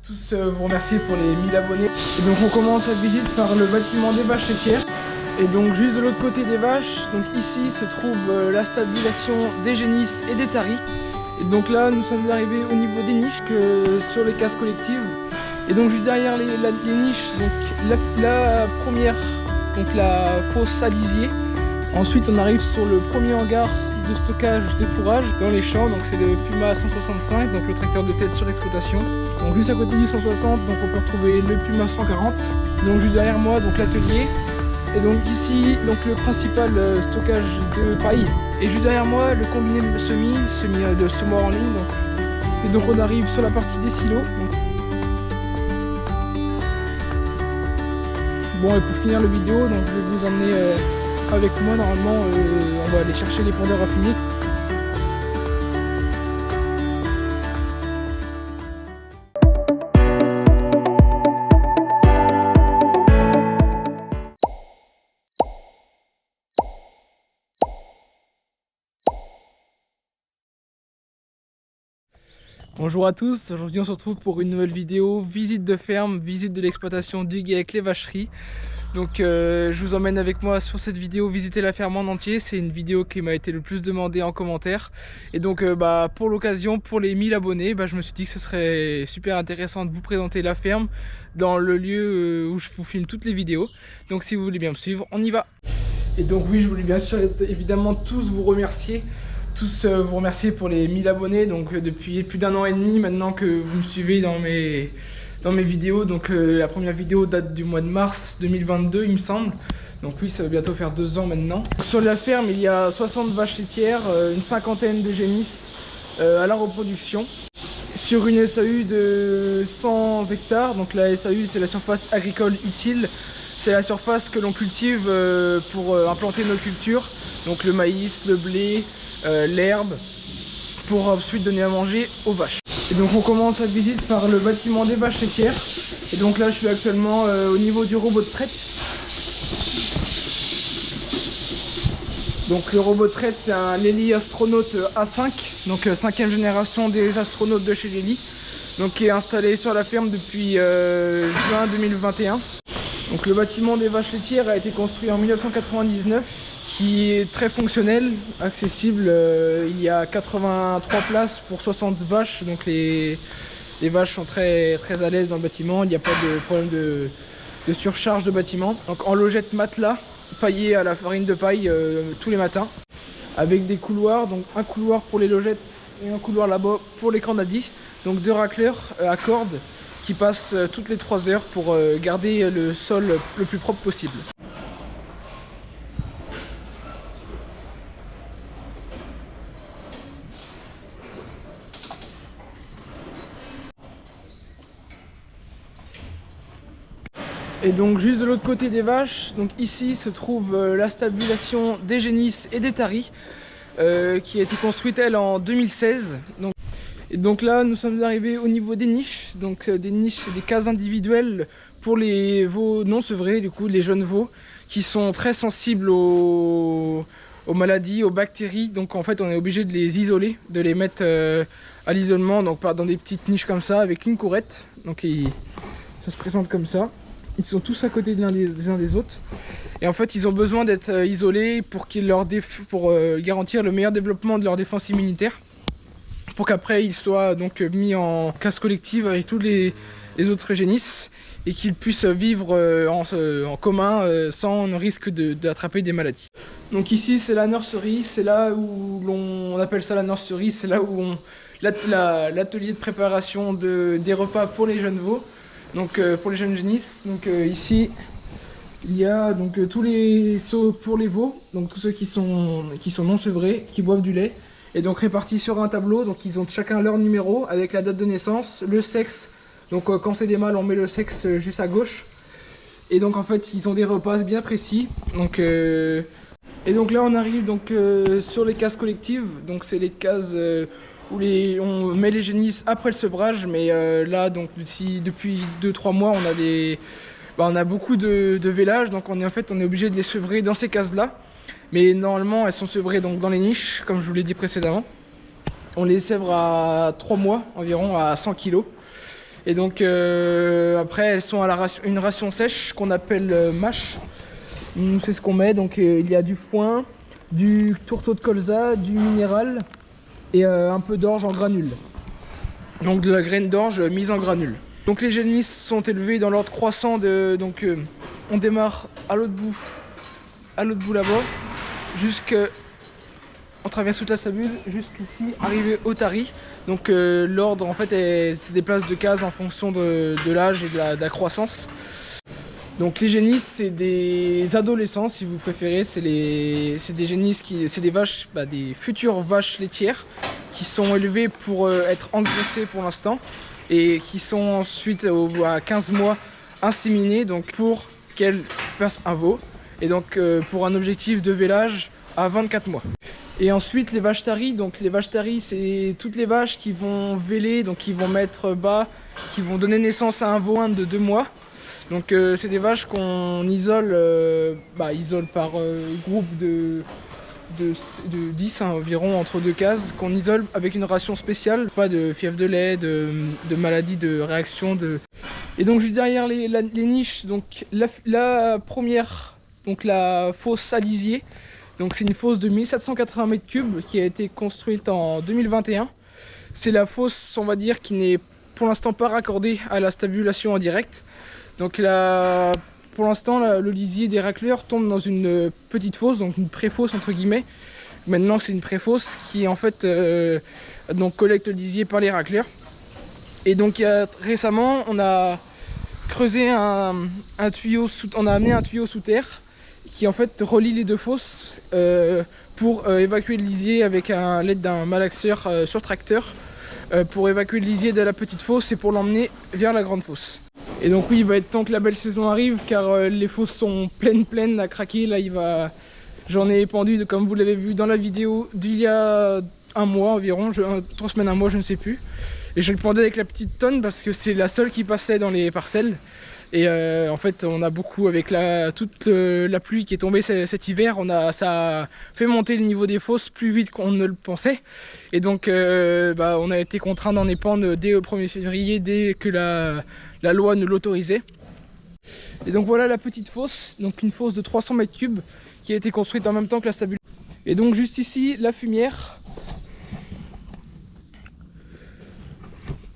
tous vous remercier pour les 1000 abonnés. Et donc on commence la visite par le bâtiment des vaches laitières. Et donc juste de l'autre côté des vaches, donc ici se trouve la stabilisation des génisses et des taris. Et donc là nous sommes arrivés au niveau des niches sur les cases collectives. Et donc juste derrière les niches, donc la première, donc la fosse à lisier. Ensuite on arrive sur le premier hangar de stockage des fourrages dans les champs, donc c'est le Puma 165, donc le tracteur de tête sur l'exploitation. Donc juste à côté du 160, donc on peut retrouver le Puma 140. Donc juste derrière moi, donc l'atelier. Et donc ici, donc le principal stockage de paille. Et juste derrière moi, le combiné de semis de semoir en ligne. Et donc on arrive sur la partie des silos. Bon, et pour finir la vidéo, donc je vais vous emmener avec moi. Normalement on va aller chercher les pondeurs affinés. Bonjour à tous, aujourd'hui on se retrouve pour une nouvelle vidéo, visite de ferme, visite de l'exploitation d'Hugues avec les vacheries. Donc je vous emmène avec moi sur cette vidéo visiter la ferme en entier. C'est une vidéo qui m'a été le plus demandée en commentaire. Et donc pour l'occasion, pour les 1000 abonnés, je me suis dit que ce serait super intéressant de vous présenter la ferme dans le lieu où je vous filme toutes les vidéos. Donc si vous voulez bien me suivre, on y va. Et donc oui, je voulais bien sûr évidemment tous vous remercier. Vous remercier pour les 1000 abonnés. Donc depuis plus d'1 an et demi maintenant que vous me suivez dans mes vidéos. Donc la première vidéo date du mois de mars 2022 il me semble. Donc oui, ça va bientôt faire 2 ans maintenant. Sur la ferme il y a 60 vaches laitières, une cinquantaine de génisses à la reproduction. Sur une SAU de 100 hectares, donc la SAU c'est la surface agricole utile. C'est la surface que l'on cultive pour implanter nos cultures. Donc le maïs, le blé, l'herbe, pour ensuite donner à manger aux vaches. Et donc on commence la visite par le bâtiment des vaches laitières. Et donc là je suis actuellement au niveau du robot de traite. Donc le robot de traite c'est un Lely Astronaut A5, donc 5e génération des astronautes de chez Lely, donc qui est installé sur la ferme depuis juin 2021. Donc le bâtiment des vaches laitières a été construit en 1999, qui est très fonctionnel, accessible. Il y a 83 places pour 60 vaches, donc les vaches sont très à l'aise dans le bâtiment. Il n'y a pas de problème de surcharge de bâtiment. Donc en logette matelas, paillé à la farine de paille tous les matins, avec des couloirs, donc un couloir pour les logettes et un couloir là-bas pour les grenadis. Donc 2 racleurs à cordes qui passent toutes les 3 heures pour garder le sol le plus propre possible. Et donc juste de l'autre côté des vaches, donc ici se trouve la stabilisation des génisses et des taris qui a été construite elle en 2016. Et donc là nous sommes arrivés au niveau des niches. Donc des niches, c'est des cases individuelles pour les veaux non sevrés, du coup les jeunes veaux qui sont très sensibles aux maladies, aux bactéries. Donc en fait on est obligé de les isoler, de les mettre à l'isolement, donc dans des petites niches comme ça avec une courette. Donc ça se présente comme ça. Ils sont tous à côté des uns des autres. Et en fait, ils ont besoin d'être isolés pour garantir le meilleur développement de leur défense immunitaire. Pour qu'après, ils soient donc mis en case collective avec tous les autres génisses et qu'ils puissent vivre en commun sans risque d'attraper des maladies. Donc ici, c'est la nurserie. C'est là où on appelle ça la nurserie. C'est là où l'atelier de préparation des repas pour les jeunes veaux. Donc pour les jeunes génisses, donc ici il y a donc tous les seaux pour les veaux, donc tous ceux qui sont non sevrés, qui boivent du lait, et donc répartis sur un tableau. Donc ils ont chacun leur numéro avec la date de naissance, le sexe. Donc quand c'est des mâles on met le sexe juste à gauche. Et donc en fait ils ont des repas bien précis. Donc et donc là on arrive donc sur les cases collectives. Donc c'est les cases où on met les génisses après le sevrage, mais là donc depuis 2-3 mois on a beaucoup de vélages, donc on est obligé de les sevrer dans ces cases là, mais normalement elles sont sevrées donc dans les niches comme je vous l'ai dit précédemment. On les sèvre à 3 mois environ, à 100 kg. Et donc après elles sont à une ration sèche qu'on appelle mâche. Nous c'est ce qu'on met, donc il y a du foin, du tourteau de colza, du minéral et un peu d'orge en granules. Donc de la graine d'orge mise en granules. Donc les génisses sont élevées dans l'ordre croissant de... Donc on démarre à l'autre bout là-bas, on traverse toute la stabule jusqu'ici, arrivé au tari. Donc l'ordre en fait c'est des places de cases en fonction de l'âge et de la croissance. Donc les génisses c'est des adolescents si vous préférez, c'est des génisses c'est des vaches, des futures vaches laitières qui sont élevées pour être engraissées pour l'instant et qui sont ensuite à 15 mois inséminées donc pour qu'elles fassent un veau et donc pour un objectif de vélage à 24 mois. Et ensuite les vaches taries, donc les vaches taries c'est toutes les vaches qui vont véler, donc qui vont mettre bas, qui vont donner naissance à un veau de 2 mois. Donc c'est des vaches qu'on isole, isole par groupe de 10 environ entre 2 cases, qu'on isole avec une ration spéciale, pas de fièvre de lait, de maladies, de réactions. Et donc juste derrière les niches, donc la première, donc la fosse à lisier. Donc c'est une fosse de 1780 m3 qui a été construite en 2021. C'est la fosse, on va dire, qui n'est pour l'instant pas raccordée à la stabulation en direct. Donc là, pour l'instant, le lisier des racleurs tombe dans une petite fosse, donc une pré-fosse entre guillemets. Maintenant c'est une pré-fosse qui en fait donc collecte le lisier par les racleurs. Et donc récemment on a creusé un tuyau, on a amené un tuyau sous terre qui en fait relie les deux fosses pour évacuer le lisier avec l'aide d'un malaxeur sur tracteur pour évacuer le lisier de la petite fosse et pour l'emmener vers la grande fosse. Et donc oui, il va être temps que la belle saison arrive car les fosses sont pleines à craquer. Là j'en ai épandu comme vous l'avez vu dans la vidéo d'il y a un mois environ, 3 semaines, un mois, je ne sais plus. Et je le pendais avec la petite tonne parce que c'est la seule qui passait dans les parcelles. Et en fait on a beaucoup, avec toute la pluie qui est tombée cet hiver, ça a fait monter le niveau des fosses plus vite qu'on ne le pensait. Et donc on a été contraint d'en épandre dès le 1er février, dès que la loi nous l'autorisait. Et donc voilà la petite fosse, donc une fosse de 300 m3 qui a été construite en même temps que la stabule. Et donc juste ici la fumière.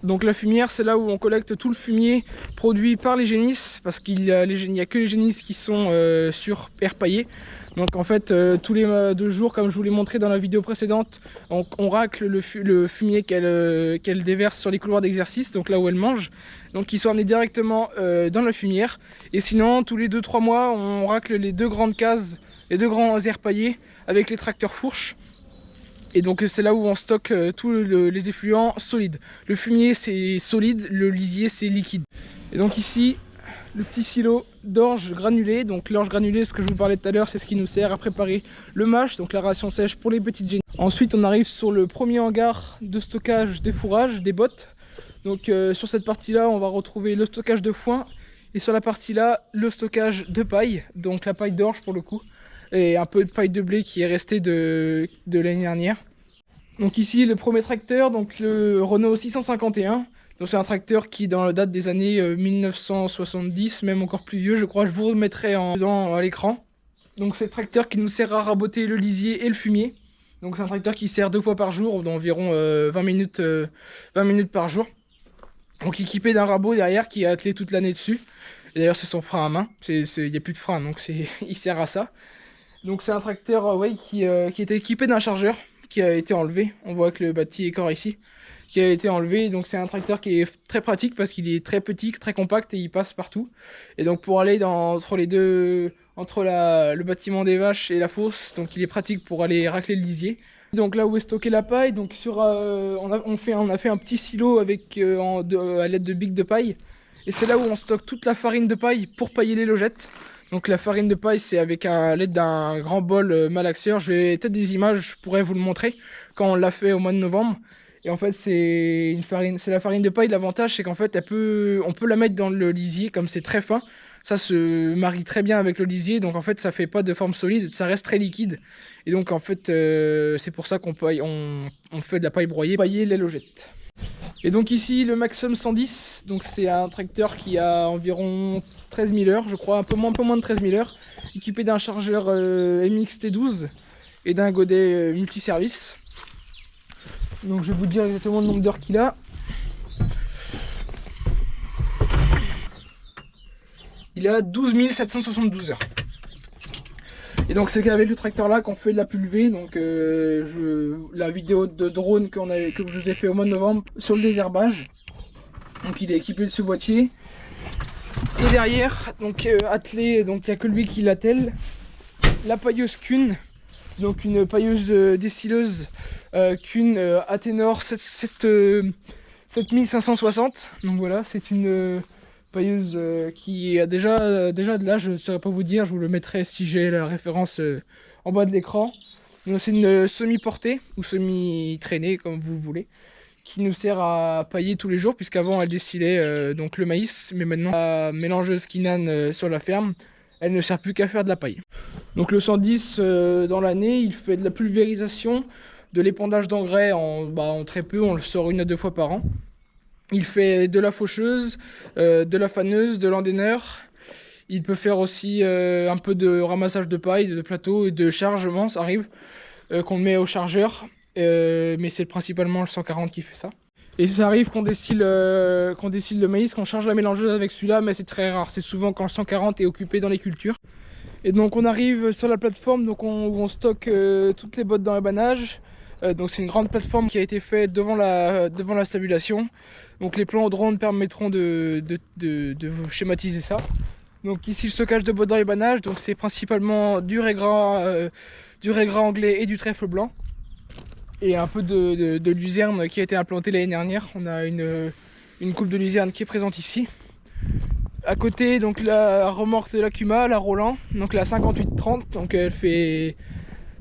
Donc la fumière, c'est là où on collecte tout le fumier produit par les génisses, parce qu'il n'y a que les génisses qui sont sur air paillé. Donc en fait tous les 2 jours, comme je vous l'ai montré dans la vidéo précédente, on racle le fumier qu'elle déverse sur les couloirs d'exercice, donc là où elle mange, donc qui sont amenés directement dans la fumière. Et sinon tous les 2-3 mois on racle les 2 grandes cases, les 2 grands airs paillés avec les tracteurs fourches. Et donc c'est là où on stocke tous les effluents solides. Le fumier c'est solide, le lisier c'est liquide. Et donc ici, le petit silo d'orge granulée. Donc l'orge granulée, ce que je vous parlais tout à l'heure, c'est ce qui nous sert à préparer le mâche, donc la ration sèche pour les petites génisses. Ensuite on arrive sur le premier hangar de stockage des fourrages, des bottes. Donc sur cette partie là on va retrouver le stockage de foin. Et sur la partie là, le stockage de paille, donc la paille d'orge pour le coup. Et un peu de paille de blé qui est resté de l'année dernière. Donc ici le premier tracteur, donc le Renault 651. Donc c'est un tracteur qui dans la date des années 1970, même encore plus vieux je crois, je vous remettrai à l'écran. Donc c'est le tracteur qui nous sert à raboter le lisier et le fumier. Donc c'est un tracteur qui sert 2 fois par jour, d'environ 20 minutes par jour. Donc équipé d'un rabot derrière qui est attelé toute l'année dessus. Et d'ailleurs c'est son frein à main, il n'y a plus de frein donc il sert à ça. Donc c'est un tracteur qui était équipé d'un chargeur qui a été enlevé. On voit que le bâti est encore ici, qui a été enlevé. Donc c'est un tracteur qui est très pratique parce qu'il est très petit, très compact et il passe partout. Et donc pour aller entre les deux, entre le bâtiment des vaches et la fosse, donc il est pratique pour aller racler le lisier. Donc là où est stockée la paille, donc on a fait un petit silo avec à l'aide de bics de paille. Et c'est là où on stocke toute la farine de paille pour pailler les logettes. Donc la farine de paille, c'est avec l'aide d'un grand bol malaxeur. J'ai peut-être des images, je pourrais vous le montrer quand on l'a fait au mois de novembre. Et en fait c'est la farine de paille. L'avantage c'est qu'en fait on peut la mettre dans le lisier comme c'est très fin. Ça se marie très bien avec le lisier, donc en fait ça fait pas de forme solide, ça reste très liquide. Et donc en fait c'est pour ça qu'on fait de la paille broyée, pailler les logettes. Et donc ici le Maxum 110, donc c'est un tracteur qui a environ 13 000 heures, je crois, un peu moins de 13 000 heures, équipé d'un chargeur MX T12 et d'un godet multiservice. Donc je vais vous dire exactement le nombre d'heures qu'il a. Il a 12 772 heures. Et donc c'est avec le tracteur là qu'on fait de la pulvée. Donc la vidéo de drone que je vous ai fait au mois de novembre sur le désherbage. Donc il est équipé de ce boîtier. Et derrière, donc attelé, donc il n'y a que lui qui l'attelle. La pailleuse Kuhn, donc une pailleuse décileuse Kuhn Atenor 7560. Donc voilà, c'est une pailleuse qui a déjà de l'âge, je ne saurais pas vous dire, je vous le mettrai si j'ai la référence en bas de l'écran. C'est une semi-portée ou semi-traînée comme vous voulez, qui nous sert à pailler tous les jours, puisqu'avant elle décilait donc le maïs, mais maintenant la mélangeuse Kinan sur la ferme, elle ne sert plus qu'à faire de la paille. Donc le 110 dans l'année, il fait de la pulvérisation, de l'épandage d'engrais en très peu, on le sort 1 à 2 fois par an. Il fait de la faucheuse, de la faneuse, de l'endéneur. Il peut faire aussi un peu de ramassage de paille, de plateau et de chargement, ça arrive, qu'on met au chargeur. Mais c'est principalement le 140 qui fait ça. Et ça arrive qu'on destille le maïs, qu'on charge la mélangeuse avec celui-là, mais c'est très rare. C'est souvent quand le 140 est occupé dans les cultures. Et donc on arrive sur la plateforme donc où on stocke toutes les bottes dans l'ébannage. Donc c'est une grande plateforme qui a été faite devant la stabulation. Donc les plans au drone permettront de schématiser ça. Donc ici le stockage de bottes dans l'ébannage, donc c'est principalement du régras anglais et du trèfle blanc. Et un peu de luzerne qui a été implantée l'année dernière. On a une coupe de luzerne qui est présente ici. À côté, donc la remorque de la Kuma, la Roland, donc la 5830, donc elle fait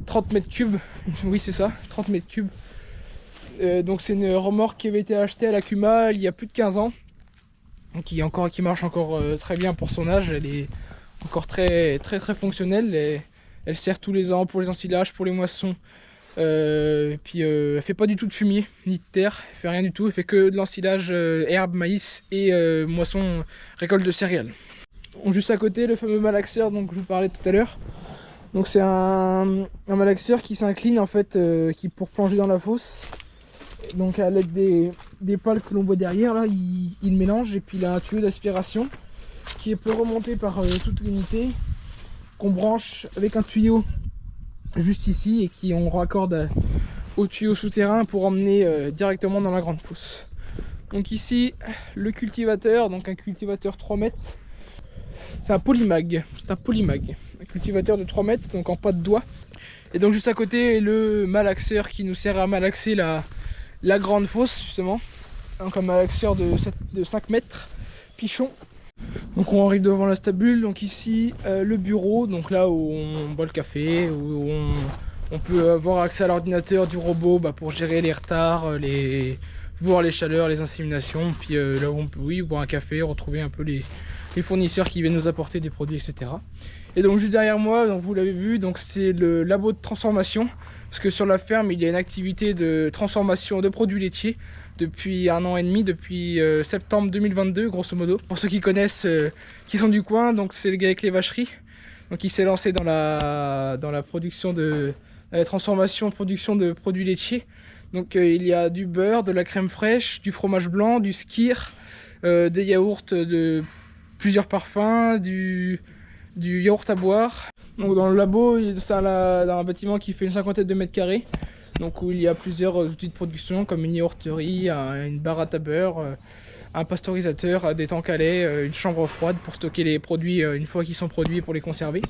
30 mètres cubes. Oui, c'est ça, 30 mètres cubes. Donc c'est une remorque qui avait été achetée à la Kuma il y a plus de 15 ans. Qui marche encore très bien pour son âge. Elle est encore très fonctionnelle. Elle sert tous les ans pour les ensilages, pour les moissons. Et puis elle fait pas du tout de fumier ni de terre, elle fait rien du tout, elle fait que de l'ensilage herbe, maïs et moisson, récolte de céréales. Donc, juste à côté le fameux malaxeur dont je vous parlais tout à l'heure. Donc c'est un malaxeur qui s'incline en fait, qui pour plonger dans la fosse. Donc à l'aide des pales que l'on voit derrière là, il mélange et puis il a un tuyau d'aspiration qui peut remonter par toute l'unité, qu'on branche avec un tuyau juste ici et qui on raccorde au tuyau souterrain pour emmener directement dans la grande fosse. Donc ici le cultivateur, donc un cultivateur 3 mètres, c'est un polymag, un cultivateur de 3 mètres, donc en pas de doigt. Et donc juste à côté le malaxeur qui nous sert à malaxer la grande fosse justement, donc un malaxeur de 5 mètres, pichon. Donc on arrive devant la stabule, donc ici le bureau, donc là où on boit le café, où on peut avoir accès à l'ordinateur du robot pour gérer les retards, voir les chaleurs, les inséminations, puis là où on peut boire un café, retrouver un peu les fournisseurs qui viennent nous apporter des produits, etc. Et donc juste derrière moi, donc vous l'avez vu, donc c'est le labo de transformation, parce que sur la ferme il y a une activité de transformation de produits laitiers depuis 1 an et demi, depuis septembre 2022 grosso modo. Pour ceux qui connaissent, qui sont du coin, donc c'est le gars avec les vacheries. Donc il s'est lancé dans la production la transformation, production de produits laitiers. Donc il y a du beurre, de la crème fraîche, du fromage blanc, du skyr, des yaourts de plusieurs parfums, du yaourt à boire. Donc dans le labo, c'est un bâtiment qui fait une 50aine de mètres carrés. Donc où il y a plusieurs outils de production comme une yaourterie, une baratte à beurre, un pasteurisateur, des tanks à lait, une chambre froide pour stocker les produits une fois qu'ils sont produits pour les conserver.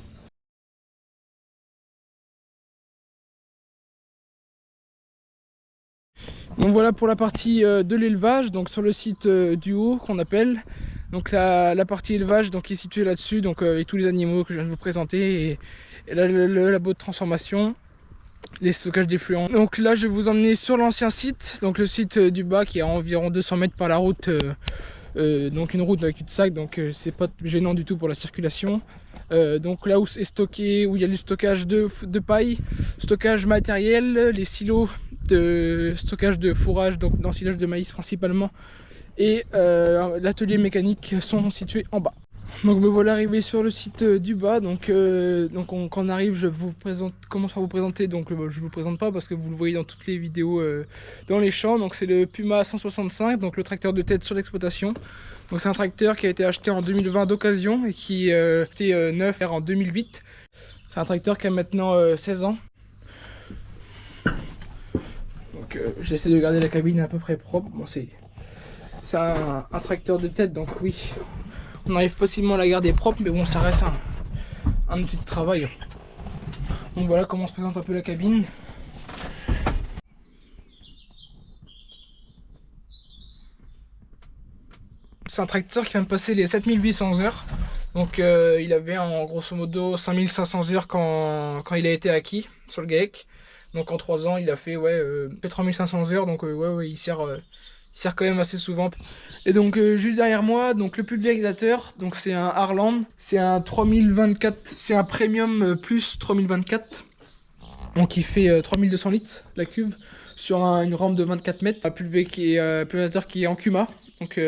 Donc voilà pour la partie de l'élevage, donc sur le site du haut qu'on appelle. Donc la partie élevage donc, est située là-dessus, donc avec tous les animaux que je viens de vous présenter, et là, le labo de transformation, les stockages d'effluents. Donc là je vais vous emmener sur l'ancien site, donc le site du bas qui est à environ 200 mètres par la route donc une route de cul-de-sac, donc c'est pas gênant du tout pour la circulation. Donc là où c'est stocké, où il y a le stockage de paille, stockage matériel, les silos de stockage de fourrage, donc d'ensilage de maïs principalement, et l'atelier mécanique sont situés en bas. Donc me voilà arrivé sur le site du bas. Donc, quand on arrive, je vous présente, commence par vous présenter. Donc je vous présente pas parce que vous le voyez dans toutes les vidéos dans les champs. Donc c'est le Puma 165, donc le tracteur de tête sur l'exploitation. Donc c'est un tracteur qui a été acheté en 2020 d'occasion et qui était neuf en 2008. C'est un tracteur qui a maintenant 16 ans. Donc j'essaie de garder la cabine à peu près propre. Bon, c'est un tracteur de tête, donc oui, on arrive facilement à la garder propre, mais bon, ça reste un outil de travail. Donc voilà comment se présente un peu la cabine. C'est un tracteur qui vient de passer les 7800 heures. Donc il avait en grosso modo 5500 heures quand il a été acquis sur le GAEC. Donc en 3 ans il a fait 3500 heures, donc ouais, il sert quand même assez souvent. Et donc juste derrière moi, donc le pulvérisateur, donc c'est un Harland, c'est un 3024, c'est un premium plus 3024. Donc il fait 3200 litres la cuve sur une rampe de 24 mètres. Un pulvérisateur qui est en Kuma, donc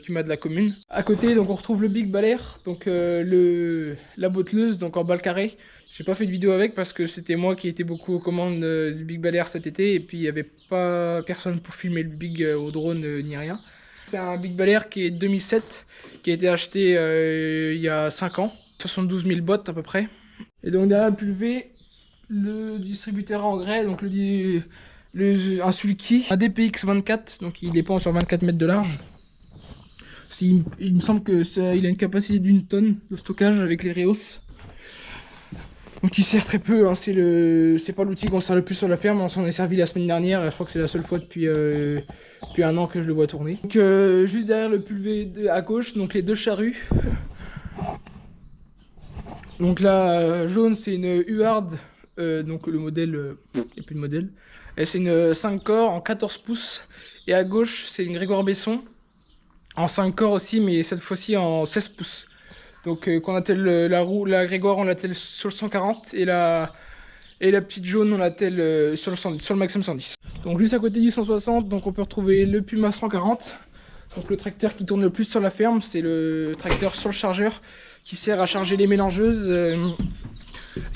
Kuma de la commune. À côté, donc on retrouve le Big Baler, donc la botteleuse, donc en balle carré. J'ai pas fait de vidéo avec parce que c'était moi qui étais beaucoup aux commandes du Big Baler cet été, et puis il n'y avait pas personne pour filmer le Big au drone ni rien. C'est un Big Baler qui est 2007, qui a été acheté il y a 5 ans, 72 000 bottes à peu près. Et donc derrière le pulvé, le distributeur en grès, donc un Sulky, un DPX 24, donc il dépend sur 24 mètres de large. Il me semble que il a une capacité d'1 tonne de stockage avec les Reos. Donc il sert très peu, hein. C'est pas l'outil qu'on sert le plus sur la ferme, on s'en est servi la semaine dernière, je crois que c'est la seule fois depuis 1 an que je le vois tourner. Donc juste derrière le pulvé à gauche, donc les deux charrues. Donc la jaune c'est une Huard, donc le modèle, il n'y a plus de modèle. C'est une 5 corps en 14 pouces, et à gauche c'est une Grégoire Besson en 5 corps aussi, mais cette fois-ci en 16 pouces. Donc qu'on attelle la Grégoire, on l'attelle sur le 140, et la petite jaune on l'attelle sur le Maximum 110. Donc juste à côté du 160, donc on peut retrouver le Puma 140, donc le tracteur qui tourne le plus sur la ferme. C'est le tracteur sur le chargeur qui sert à charger les mélangeuses,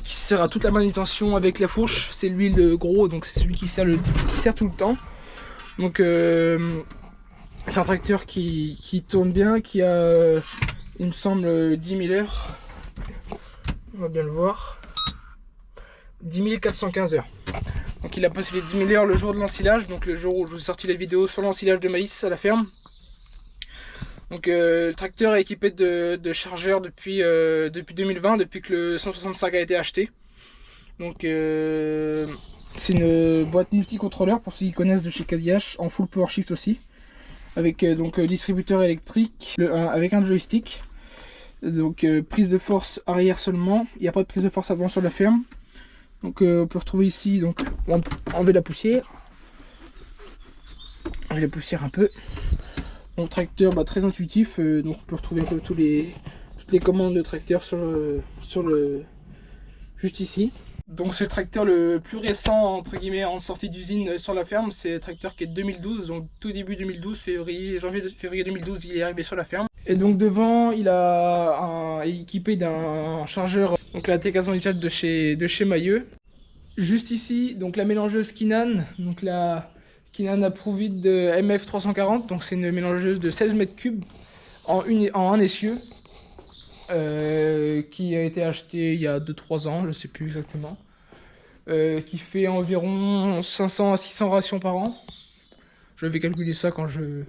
qui sert à toute la manutention avec la fourche. C'est lui le gros, donc c'est celui qui sert tout le temps. Donc c'est un tracteur qui tourne bien, qui a il me semble 10 000 heures, on va bien le voir, 10 415 heures. Donc il a passé les 10 000 heures le jour de l'ensilage, donc le jour où je vous ai sorti la vidéo sur l'ensilage de maïs à la ferme. Donc le tracteur est équipé de chargeurs depuis 2020, depuis que le 165 a été acheté. Donc c'est une boîte multicontrôleur pour ceux qui connaissent de chez Casiache, en full power shift aussi, avec donc distributeur électrique, avec un joystick. Donc prise de force arrière seulement, il n'y a pas de prise de force avant sur la ferme. Donc on peut retrouver ici, donc on peut enlever la poussière. Enlever la poussière un peu. Donc tracteur très intuitif, donc on peut retrouver un peu toutes les commandes de tracteur juste ici. Donc c'est le tracteur le plus récent entre guillemets en sortie d'usine sur la ferme. C'est un tracteur qui est de 2012, donc tout début 2012, janvier 2012 il est arrivé sur la ferme. Et donc devant il est équipé d'un chargeur, donc la T400 litres de chez Mailleux. Juste ici donc la mélangeuse Kinan, donc la Kinan Approved de MF340, donc c'est une mélangeuse de 16 mètres cubes en un essieu. Qui a été acheté il y a 2-3 ans, je sais plus exactement, qui fait environ 500 à 600 rations par an. Je vais calculer ça quand je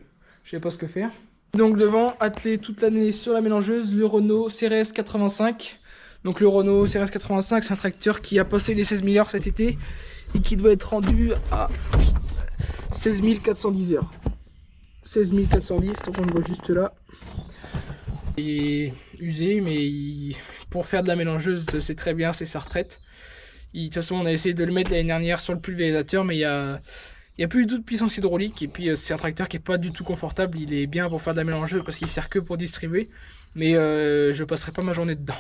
savais pas ce que faire. Donc devant, attelé toute l'année sur la mélangeuse, le Renault CRS 85. Donc le Renault CRS 85, c'est un tracteur qui a passé les 16 000 heures cet été et qui doit être rendu à 16 410 heures. 16 410, donc on le voit juste là. Il est usé, mais pour faire de la mélangeuse c'est très bien, c'est sa retraite. De toute façon on a essayé de le mettre l'année dernière sur le pulvérisateur, mais il y a Il n'y a plus du tout de puissance hydraulique et puis c'est un tracteur qui est pas du tout confortable. Il est bien pour faire de la mélangeuse parce qu'il sert que pour distribuer. Mais je passerai pas ma journée dedans.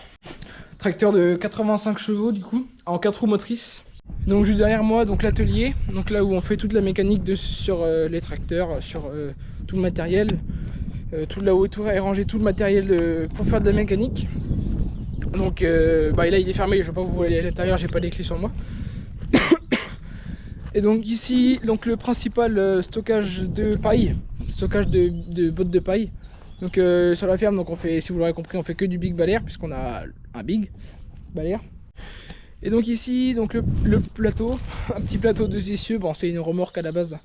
Tracteur de 85 chevaux du coup, en 4 roues motrices. Donc juste derrière moi, donc l'atelier, donc là où on fait toute la mécanique sur les tracteurs, sur tout le matériel. Tout là-haut est rangé tout le matériel pour faire de la mécanique. Donc là il est fermé, je ne vais pas vous aller à l'intérieur, j'ai pas les clés sur moi. Et donc ici, donc le principal stockage de paille, stockage de bottes de paille. Donc sur la ferme, donc on fait, si vous l'aurez compris, on fait que du big balaire puisqu'on a un big balaire. Et donc ici, donc le plateau, un petit plateau 2 essieux, bon c'est une remorque à la base,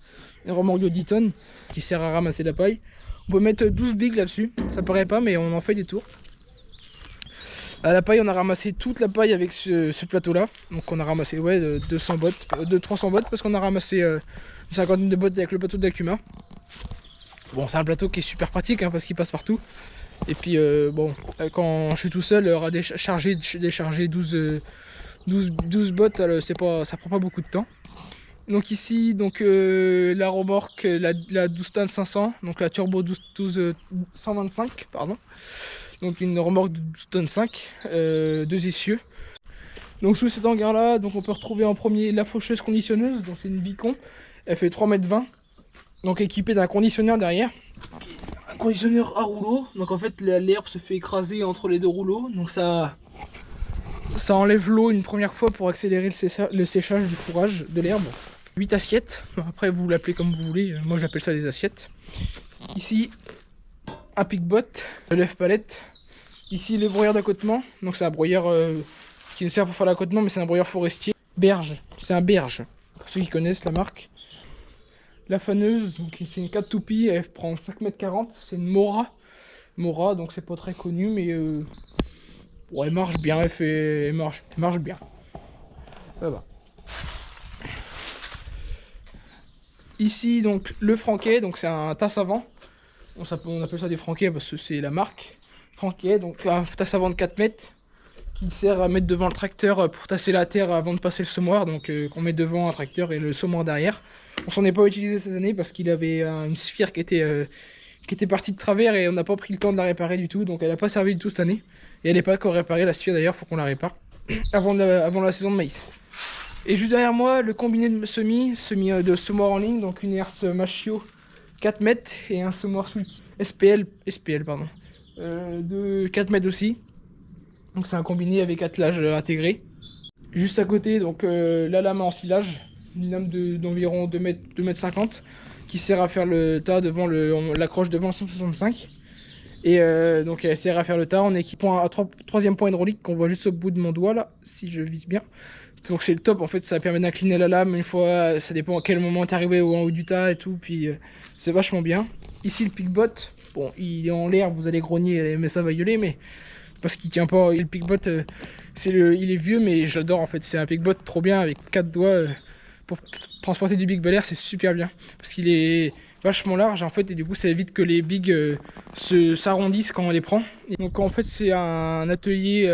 une remorque de 10 tonnes qui sert à ramasser la paille. On peut mettre 12 bigs là-dessus, ça paraît pas mais on en fait des tours. À la paille, on a ramassé toute la paille avec ce plateau-là. Donc on a ramassé 200 bottes, 300 bottes parce qu'on a ramassé une cinquantaine de bottes avec le plateau d'Akuma. Bon, c'est un plateau qui est super pratique hein, parce qu'il passe partout. Et puis quand je suis tout seul, décharger 12 bottes, ça prend pas beaucoup de temps. Donc ici, la remorque, la 12 tonnes 500, donc la turbo 125, pardon. Donc une remorque de 12 tonnes 5, 2 essieux. Donc sous cet hangar là, donc on peut retrouver en premier la faucheuse conditionneuse, donc c'est une Vicon, elle fait 3,20 m, donc équipée d'un conditionneur derrière. Un conditionneur à rouleau, donc en fait l'herbe se fait écraser entre les deux rouleaux, donc ça enlève l'eau une première fois pour accélérer le séchage du fourrage de l'herbe. 8 assiettes, après vous l'appelez comme vous voulez, moi j'appelle ça des assiettes. Ici un pic-bot, le lève-palette. Ici les broyeurs d'accotement, donc c'est un broyeur qui nous sert pour faire l'accotement, mais c'est un broyeur forestier. Berge, c'est un berge, pour ceux qui connaissent la marque. La faneuse, c'est une 4 toupies, elle prend 5,40 m, c'est une Mora, donc c'est pas très connu, mais elle marche bien, elle marche bien. Voilà. Ici donc le franquet, donc c'est un tasse à vent. On appelle ça des franquets parce que c'est la marque. Franquet, donc un tasse à vent de 4 mètres qui sert à mettre devant le tracteur pour tasser la terre avant de passer le semoir. Donc qu'on met devant un tracteur et le semoir derrière. On s'en est pas utilisé cette année parce qu'il avait une sphère qui était partie de travers et on n'a pas pris le temps de la réparer du tout. Donc elle n'a pas servi du tout cette année. Et elle n'est pas encore réparée, la sphère d'ailleurs, faut qu'on la répare avant la saison de maïs. Et juste derrière moi, le combiné de semis de semoir en ligne, donc une herse Machio 4 mètres et un semoir SPL pardon, de 4 mètres aussi. Donc c'est un combiné avec attelage intégré. Juste à côté, donc la lame en silage, une lame d'environ 2 mètres 50 qui sert à faire le tas devant l'accroche devant le 165. Et donc elle sert à faire le tas en équipant un troisième point hydraulique qu'on voit juste au bout de mon doigt là, si je vise bien. Donc c'est le top en fait, ça permet d'incliner la lame une fois, ça dépend à quel moment t'es arrivé en haut du tas et tout, puis c'est vachement bien. Ici le pic-bot, bon il est en l'air, vous allez grogner mais ça va gueuler, mais parce qu'il tient pas, le pic-bot il est vieux mais j'adore en fait, c'est un pic-bot trop bien avec 4 doigts pour transporter du big balaire, c'est super bien, parce qu'il est vachement large en fait et du coup ça évite que les bigs s'arrondissent quand on les prend. Et donc en fait c'est un atelier,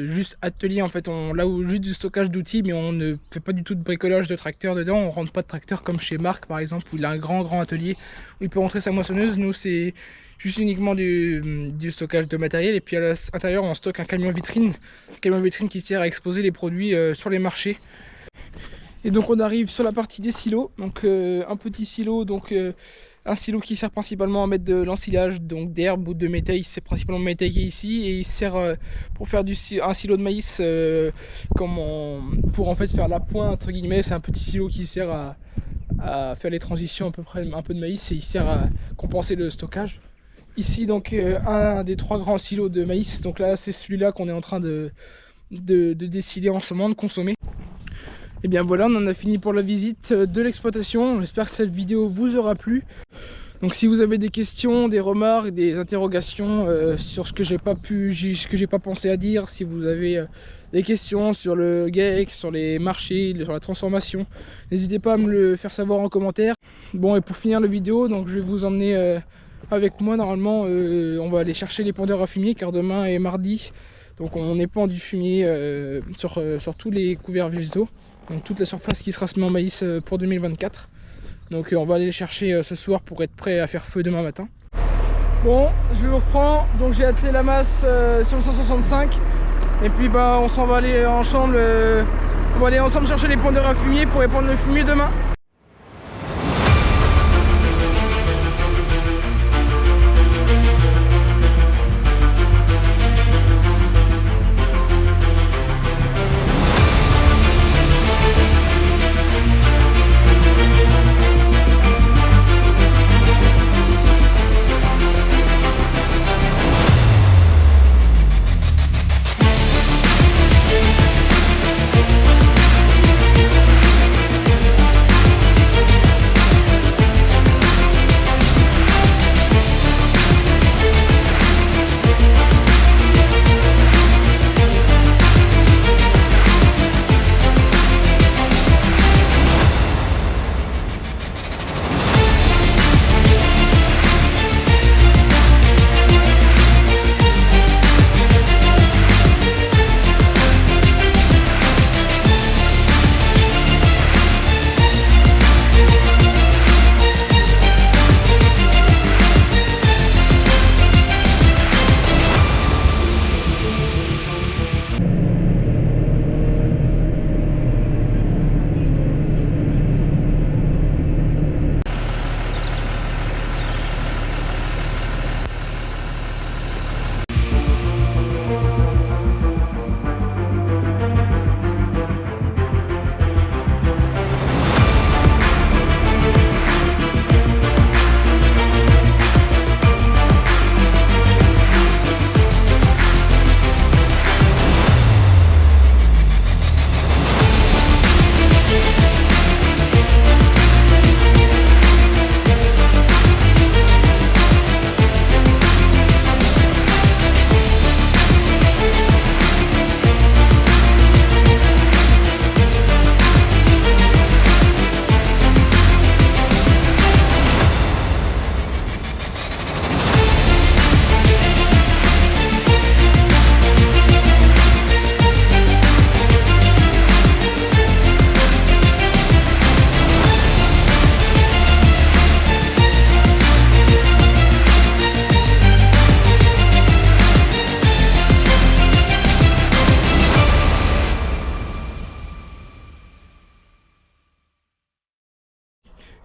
juste atelier en fait, là où juste du stockage d'outils, mais on ne fait pas du tout de bricolage de tracteur dedans, on rentre pas de tracteur comme chez Marc par exemple où il a un grand atelier où il peut rentrer sa moissonneuse. Nous c'est juste uniquement du stockage de matériel et puis à l'intérieur on stocke un camion vitrine qui sert à exposer les produits sur les marchés. Et donc on arrive sur la partie des silos, donc un petit silo, donc un silo qui sert principalement à mettre de l'ensilage, donc d'herbe ou de métail, c'est principalement métail qui est ici, et il sert pour faire un silo de maïs, pour en fait faire la pointe entre guillemets. C'est un petit silo qui sert à faire les transitions à peu près un peu de maïs, et il sert à compenser le stockage. Ici donc un des 3 grands silos de maïs, donc là c'est celui-là qu'on est en train de dessiller en ce moment, de consommer. Et bien voilà, on en a fini pour la visite de l'exploitation. J'espère que cette vidéo vous aura plu. Donc si vous avez des questions, des remarques, des interrogations sur ce que j'ai pas pensé à dire, si vous avez des questions sur le GEC, sur les marchés, sur la transformation, n'hésitez pas à me le faire savoir en commentaire. Bon, et pour finir la vidéo, donc je vais vous emmener avec moi. Normalement on va aller chercher les pondeurs à fumier car demain est mardi. Donc on épand du fumier sur tous les couverts végétaux. Donc toute la surface qui sera semée en maïs pour 2024. Donc on va aller les chercher ce soir pour être prêt à faire feu demain matin. Bon, je vous reprends. Donc j'ai attelé la masse sur le 165. Et puis bah on s'en va aller ensemble. On va aller ensemble chercher les pondeurs à fumier pour épandre le fumier demain.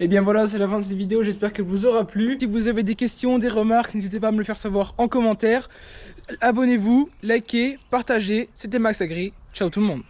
Et bien voilà, c'est la fin de cette vidéo, j'espère qu'elle vous aura plu. Si vous avez des questions, des remarques, n'hésitez pas à me le faire savoir en commentaire. Abonnez-vous, likez, partagez. C'était Max Agri. Ciao tout le monde.